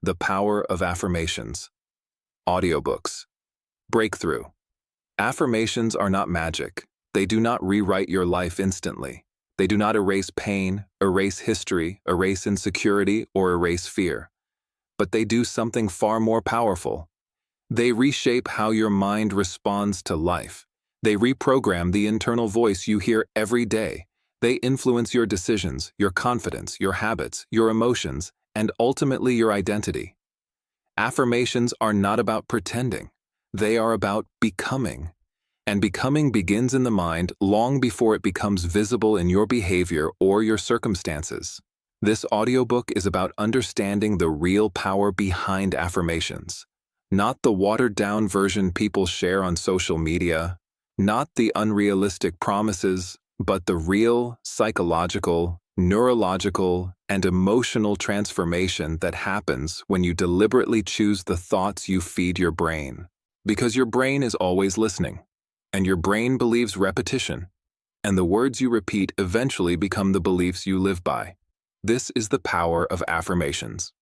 The Power of Affirmations. Audiobooks. Breakthrough. Affirmations are not magic. They do not rewrite your life instantly. They do not erase pain, erase history, erase insecurity, or erase fear. But they do something far more powerful. They reshape how your mind responds to life. They reprogram the internal voice you hear every day. They influence your decisions, your confidence, your habits, your emotions, and ultimately your identity. Affirmations are not about pretending. They are about becoming. And becoming begins in the mind long before it becomes visible in your behavior or your circumstances. This audiobook is about understanding the real power behind affirmations. Not the watered-down version people share on social media, not the unrealistic promises, but the real psychological, neurological, and emotional transformation that happens when you deliberately choose the thoughts you feed your brain. Because your brain is always listening, and your brain believes repetition, and the words you repeat eventually become the beliefs you live by. This is the power of affirmations.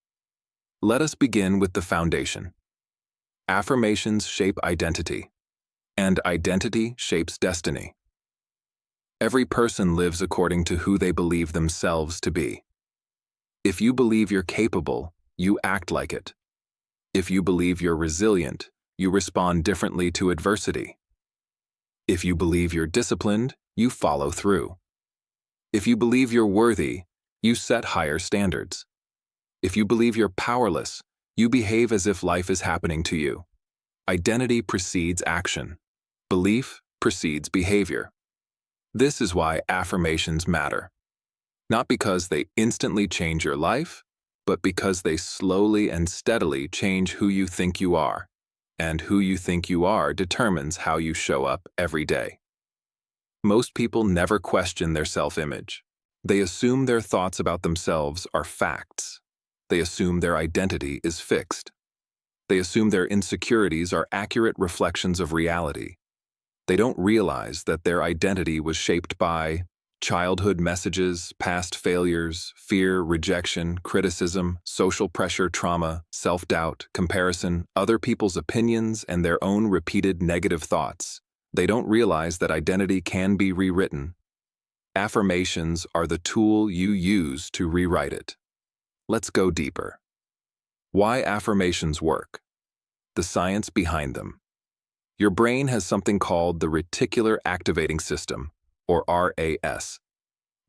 Let us begin with the foundation. Affirmations shape identity, and identity shapes destiny. Every person lives according to who they believe themselves to be. If you believe you're capable, you act like it. If you believe you're resilient, you respond differently to adversity. If you believe you're disciplined, you follow through. If you believe you're worthy, you set higher standards. If you believe you're powerless, you behave as if life is happening to you. Identity precedes action. Belief precedes behavior. This is why affirmations matter. Not because they instantly change your life, but because they slowly and steadily change who you think you are. And who you think you are determines how you show up every day. Most people never question their self-image. They assume their thoughts about themselves are facts. They assume their identity is fixed. They assume their insecurities are accurate reflections of reality. They don't realize that their identity was shaped by childhood messages, past failures, fear, rejection, criticism, social pressure, trauma, self-doubt, comparison, other people's opinions, and their own repeated negative thoughts. They don't realize that identity can be rewritten. Affirmations are the tool you use to rewrite it. Let's go deeper. Why affirmations work. The science behind them. Your brain has something called the reticular activating system, or RAS.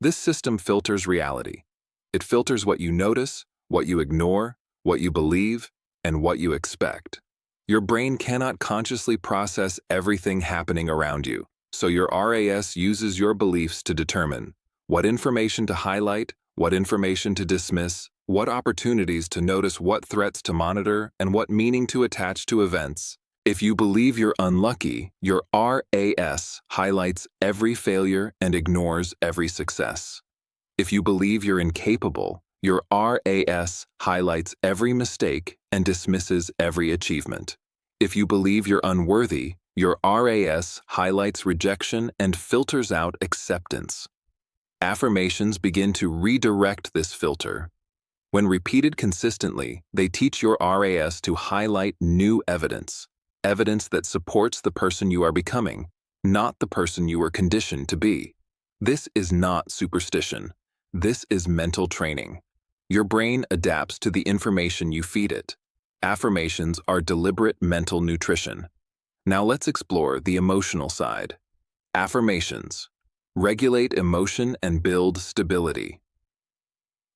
This system filters reality. It filters what you notice, what you ignore, what you believe, and what you expect. Your brain cannot consciously process everything happening around you, so your RAS uses your beliefs to determine what information to highlight, what information to dismiss, what opportunities to notice, what threats to monitor, and what meaning to attach to events. If you believe you're unlucky, your RAS highlights every failure and ignores every success. If you believe you're incapable, your RAS highlights every mistake and dismisses every achievement. If you believe you're unworthy, your RAS highlights rejection and filters out acceptance. Affirmations begin to redirect this filter. When repeated consistently, they teach your RAS to highlight new evidence. Evidence that supports the person you are becoming, not the person you were conditioned to be. This is not superstition. This is mental training. Your brain adapts to the information you feed it. Affirmations are deliberate mental nutrition. Now let's explore the emotional side. Affirmations. Regulate emotion and build stability.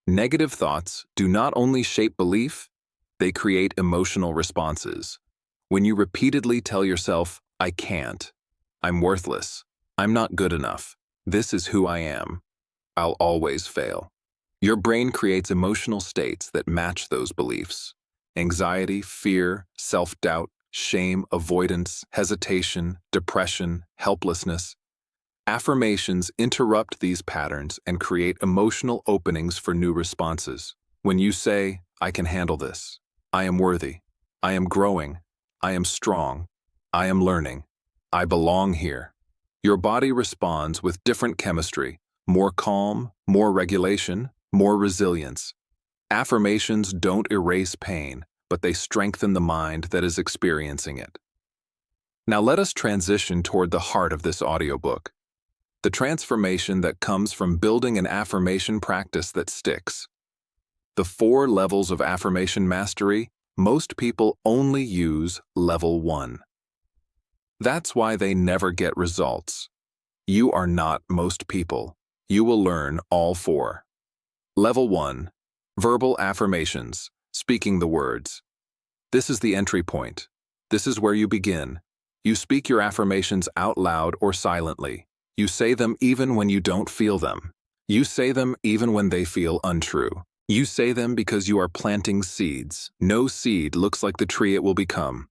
Negative thoughts do not only shape belief, they create emotional responses. When you repeatedly tell yourself, I can't, I'm worthless, I'm not good enough, this is who I am, I'll always fail. Your brain creates emotional states that match those beliefs. Anxiety, fear, self-doubt, shame, avoidance, hesitation, depression, helplessness. Affirmations interrupt these patterns and create emotional openings for new responses. When you say, I can handle this, I am worthy, I am growing, I am strong, I am learning, I belong here. Your body responds with different chemistry, more calm, more regulation, more resilience. Affirmations don't erase pain, but they strengthen the mind that is experiencing it. Now let us transition toward the heart of this audiobook, the transformation that comes from building an affirmation practice that sticks. The 4 levels of affirmation mastery, most people only use level 1. That's why they never get results. You are not most people. You will learn all 4. Level 1. Verbal affirmations, speaking the words. This is the entry point. This is where you begin. You speak your affirmations out loud or silently. You say them even when you don't feel them. You say them even when they feel untrue. You say them because you are planting seeds. No seed looks like the tree it will become.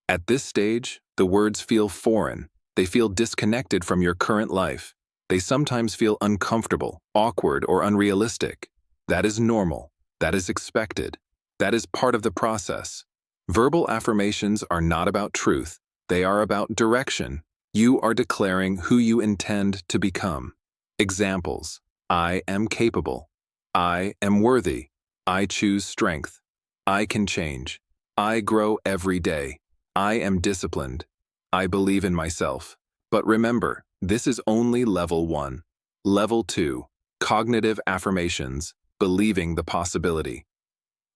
At this stage, the words feel foreign. They feel disconnected from your current life. They sometimes feel uncomfortable, awkward, or unrealistic. That is normal. That is expected. That is part of the process. Verbal affirmations are not about truth. They are about direction. You are declaring who you intend to become. Examples: I am capable. I am worthy. I choose strength. I can change. I grow every day. I am disciplined. I believe in myself. But remember, this is only level 1. Level 2, cognitive affirmations, believing the possibility.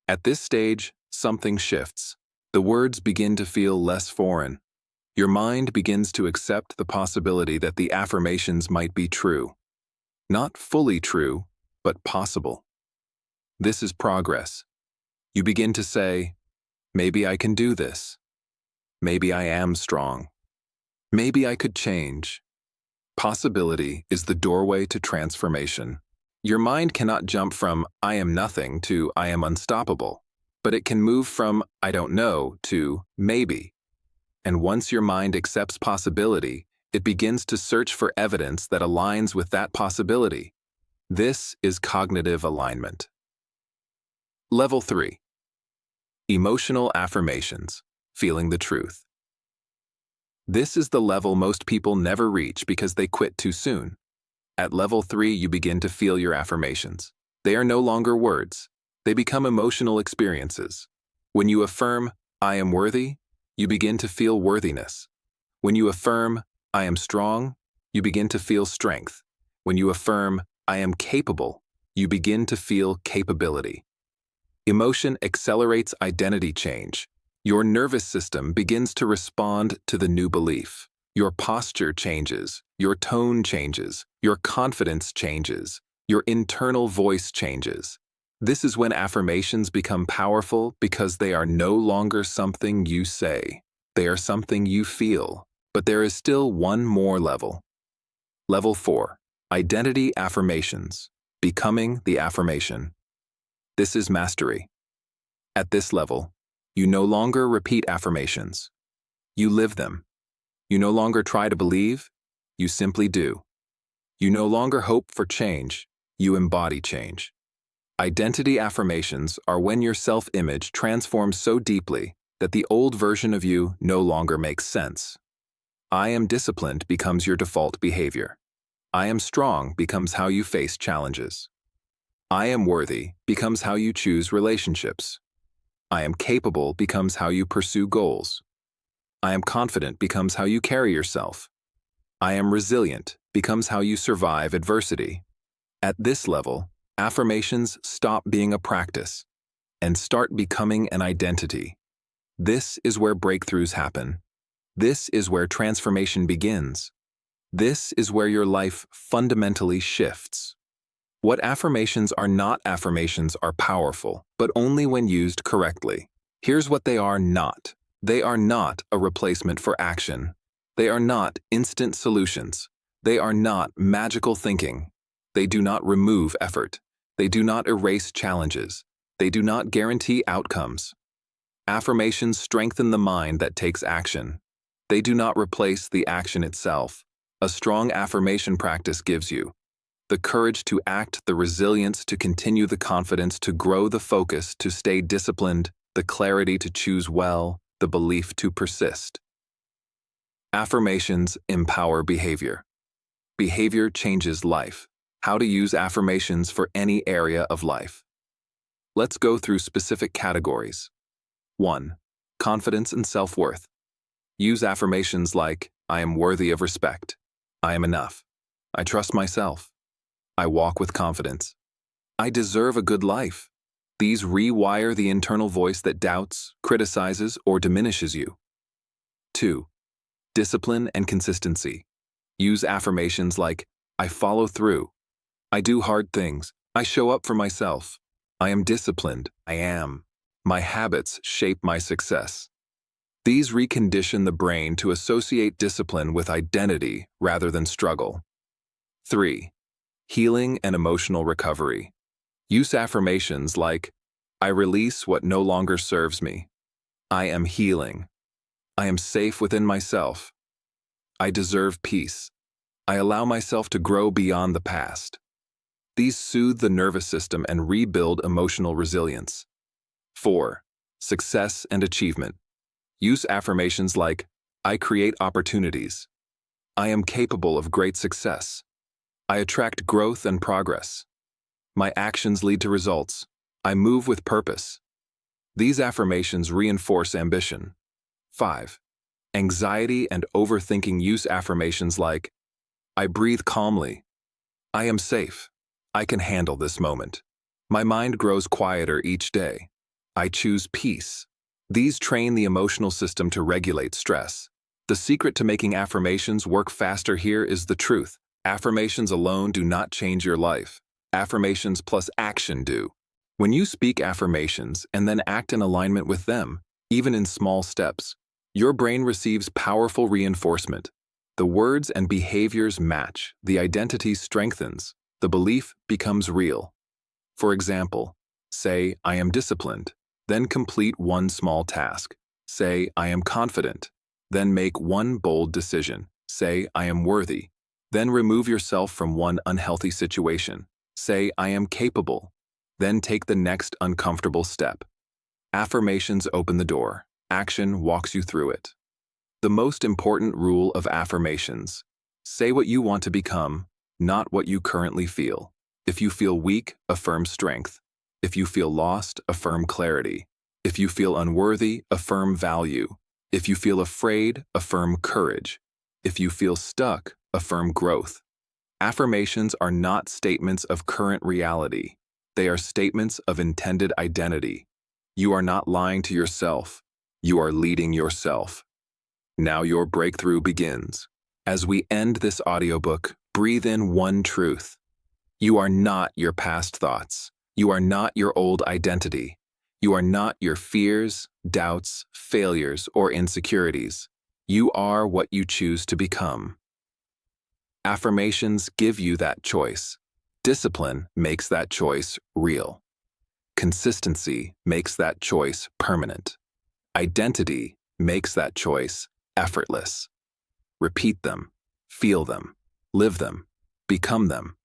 At this stage, something shifts. The words begin to feel less foreign. Your mind begins to accept the possibility that the affirmations might be true. Not fully true, but possible. This is progress. You begin to say, maybe I can do this. Maybe I am strong. Maybe I could change. Possibility is the doorway to transformation. Your mind cannot jump from I am nothing to I am unstoppable, but it can move from I don't know to maybe. And once your mind accepts possibility, it begins to search for evidence that aligns with that possibility. This is cognitive alignment. Level 3. Emotional affirmations, feeling the truth. This is the level most people never reach because they quit too soon. At level 3, you begin to feel your affirmations. They are no longer words. They become emotional experiences. When you affirm, I am worthy, you begin to feel worthiness. When you affirm, I am strong, you begin to feel strength. When you affirm, I am capable, you begin to feel capability. Emotion accelerates identity change. Your nervous system begins to respond to the new belief. Your posture changes, your tone changes, your confidence changes, your internal voice changes. This is when affirmations become powerful because they are no longer something you say. They are something you feel. But there is still one more level. Level 4. Identity affirmations. Becoming the affirmation. This is mastery. At this level, you no longer repeat affirmations. You live them. You no longer try to believe. You simply do. You no longer hope for change. You embody change. Identity affirmations are when your self-image transforms so deeply that the old version of you no longer makes sense. I am disciplined becomes your default behavior. I am strong becomes how you face challenges. I am worthy becomes how you choose relationships. I am capable becomes how you pursue goals. I am confident becomes how you carry yourself. I am resilient becomes how you survive adversity. At this level, affirmations stop being a practice and start becoming an identity. This is where breakthroughs happen. This is where transformation begins. This is where your life fundamentally shifts. What affirmations are not affirmations are powerful, but only when used correctly. Here's what they are not. They are not a replacement for action. They are not instant solutions. They are not magical thinking. They do not remove effort. They do not erase challenges. They do not guarantee outcomes. Affirmations strengthen the mind that takes action. They do not replace the action itself. A strong affirmation practice gives you the courage to act, the resilience to continue, the confidence to grow, the focus to stay disciplined, the clarity to choose well, the belief to persist. Affirmations empower behavior. Behavior changes life. How to use affirmations for any area of life. Let's go through specific categories. 1. Confidence and self-worth. Use affirmations like, I am worthy of respect. I am enough. I trust myself. I walk with confidence. I deserve a good life. These rewire the internal voice that doubts, criticizes, or diminishes you. 2. Discipline and consistency. Use affirmations like, I follow through. I do hard things. I show up for myself. I am disciplined. I am. My habits shape my success. These recondition the brain to associate discipline with identity rather than struggle. 3. Healing and emotional recovery. Use affirmations like, I release what no longer serves me. I am healing. I am safe within myself. I deserve peace. I allow myself to grow beyond the past. These soothe the nervous system and rebuild emotional resilience. 4. Success and achievement. Use affirmations like, I create opportunities. I am capable of great success. I attract growth and progress. My actions lead to results. I move with purpose. These affirmations reinforce ambition. 5. Anxiety and overthinking. Use affirmations like, I breathe calmly. I am safe. I can handle this moment. My mind grows quieter each day. I choose peace. These train the emotional system to regulate stress. The secret to making affirmations work faster here is the truth. Affirmations alone do not change your life. Affirmations plus action do. When you speak affirmations and then act in alignment with them, even in small steps, your brain receives powerful reinforcement. The words and behaviors match, the identity strengthens, the belief becomes real. For example, say, I am disciplined, then complete one small task. Say, I am confident, then make one bold decision. Say, I am worthy, then remove yourself from one unhealthy situation. Say, I am capable, then take the next uncomfortable step. Affirmations open the door. Action walks you through it. The most important rule of affirmations: say what you want to become, not what you currently feel. If you feel weak, affirm strength. If you feel lost, affirm clarity. If you feel unworthy, affirm value. If you feel afraid, affirm courage. If you feel stuck, affirm growth. Affirmations are not statements of current reality. They are statements of intended identity. You are not lying to yourself. You are leading yourself. Now your breakthrough begins. As we end this audiobook, breathe in one truth. You are not your past thoughts. You are not your old identity. You are not your fears, doubts, failures, or insecurities. You are what you choose to become. Affirmations give you that choice. Discipline makes that choice real. Consistency makes that choice permanent. Identity makes that choice effortless. Repeat them, feel them, live them, become them.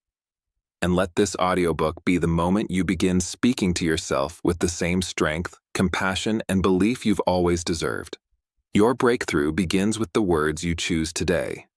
And let this audiobook be the moment you begin speaking to yourself with the same strength, compassion, and belief you've always deserved. Your breakthrough begins with the words you choose today.